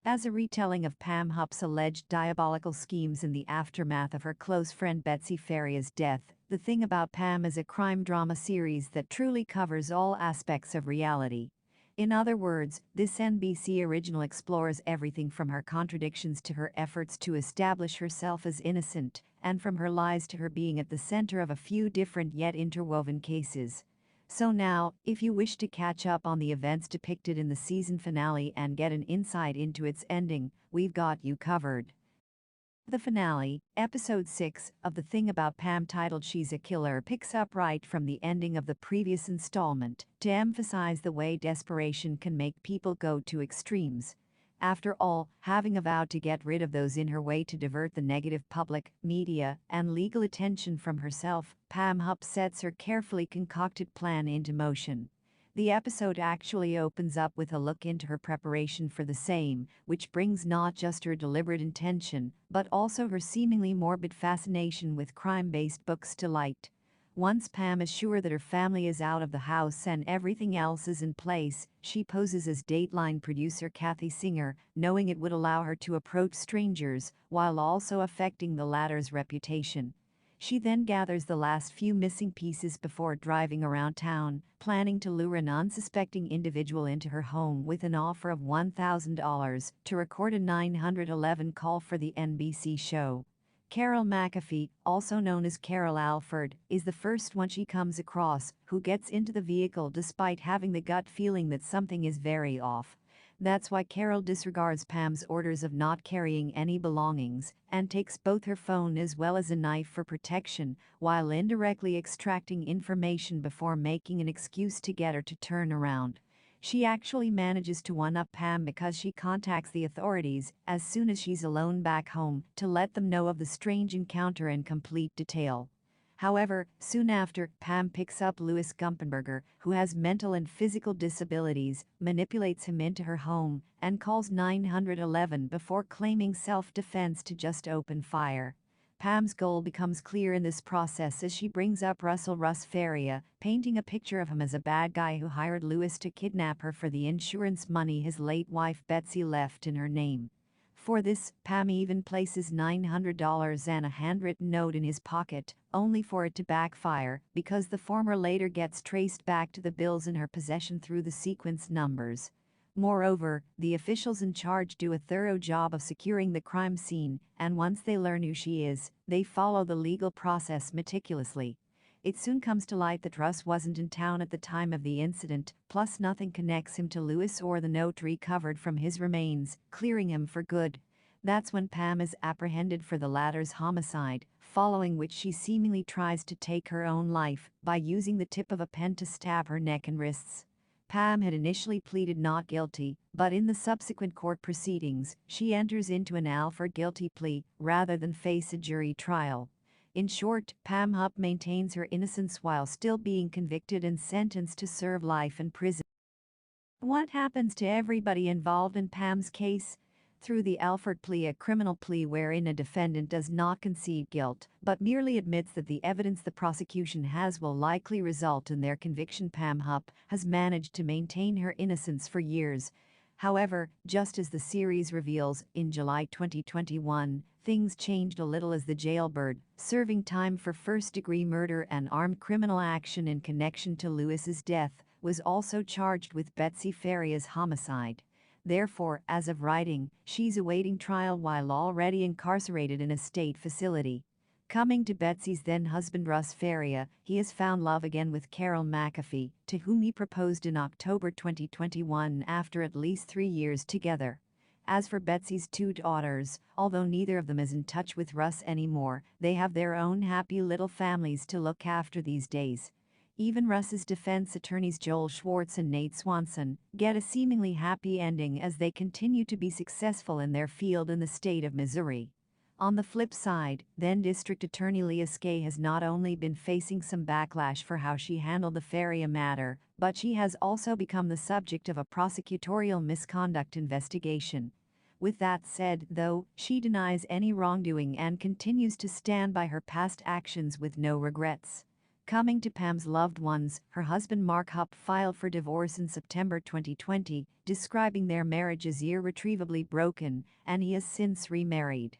As a retelling of Pam Hupp's alleged diabolical schemes in the aftermath of her close friend Betsy Faria's death, The Thing About Pam is a crime drama series that truly covers all aspects of reality. In other words, this NBC original explores everything from her contradictions to her efforts to establish herself as innocent, and from her lies to her being at the center of a few different yet interwoven cases. So now, if you wish to catch up on the events depicted in the season finale and get an insight into its ending, we've got you covered. The finale, episode 6 of The Thing About Pam, titled She's a Killer, picks up right from the ending of the previous installment to emphasize the way desperation can make people go to extremes. After all, having vowed to get rid of those in her way to divert the negative public, media, and legal attention from herself, Pam Hupp sets her carefully concocted plan into motion. The episode actually opens up with a look into her preparation for the same, which brings not just her deliberate intention, but also her seemingly morbid fascination with crime-based books to light. Once Pam is sure that her family is out of the house and everything else is in place, she poses as Dateline producer Kathy Singer, knowing it would allow her to approach strangers while also affecting the latter's reputation. She then gathers the last few missing pieces before driving around town, planning to lure an unsuspecting individual into her home with an offer of $1,000 to record a 911 call for the NBC show. Carol McAfee, also known as Carol Alford, is the first one she comes across who gets into the vehicle despite having the gut feeling that something is very off. That's why Carol disregards Pam's orders of not carrying any belongings and takes both her phone as well as a knife for protection, while indirectly extracting information before making an excuse to get her to turn around. She actually manages to one-up Pam because she contacts the authorities as soon as she's alone back home to let them know of the strange encounter in complete detail. However, soon after, Pam picks up Louis Gumpenberger, who has mental and physical disabilities, manipulates him into her home, and calls 911 before claiming self-defense to just open fire. Pam's goal becomes clear in this process as she brings up Russ Faria, painting a picture of him as a bad guy who hired Louis to kidnap her for the insurance money his late wife Betsy left in her name. For this, Pam even places $900 and a handwritten note in his pocket, only for it to backfire because the former later gets traced back to the bills in her possession through the sequence numbers. Moreover, the officials in charge do a thorough job of securing the crime scene, and once they learn who she is, they follow the legal process meticulously. It soon comes to light that Russ wasn't in town at the time of the incident, plus nothing connects him to Louis or the note recovered from his remains, clearing him for good. That's when Pam is apprehended for the latter's homicide, following which she seemingly tries to take her own life by using the tip of a pen to stab her neck and wrists. Pam had initially pleaded not guilty, but in the subsequent court proceedings, she enters into an Alford guilty plea rather than face a jury trial. In short, Pam Hupp maintains her innocence while still being convicted and sentenced to serve life in prison. What happens to everybody involved in Pam's case? Through the Alford plea, a criminal plea wherein a defendant does not concede guilt, but merely admits that the evidence the prosecution has will likely result in their conviction, Pam Hupp has managed to maintain her innocence for years. However, just as the series reveals, in July 2021, things changed a little as the jailbird, serving time for first-degree murder and armed criminal action in connection to Louis's death, was also charged with Betsy Faria's homicide. Therefore, as of writing, she's awaiting trial while already incarcerated in a state facility. Coming to Betsy's then-husband Russ Faria, he has found love again with Carol McAfee, to whom he proposed in October 2021 after at least 3 years together. As for Betsy's 2 daughters, although neither of them is in touch with Russ anymore, they have their own happy little families to look after these days. Even Russ's defense attorneys Joel Schwartz and Nate Swanson get a seemingly happy ending as they continue to be successful in their field in the state of Missouri. On the flip side, then District Attorney Leah Skay has not only been facing some backlash for how she handled the Faria matter, but she has also become the subject of a prosecutorial misconduct investigation. With that said, though, she denies any wrongdoing and continues to stand by her past actions with no regrets. Coming to Pam's loved ones, her husband Mark Hupp filed for divorce in September 2020, describing their marriage as irretrievably broken, and he has since remarried.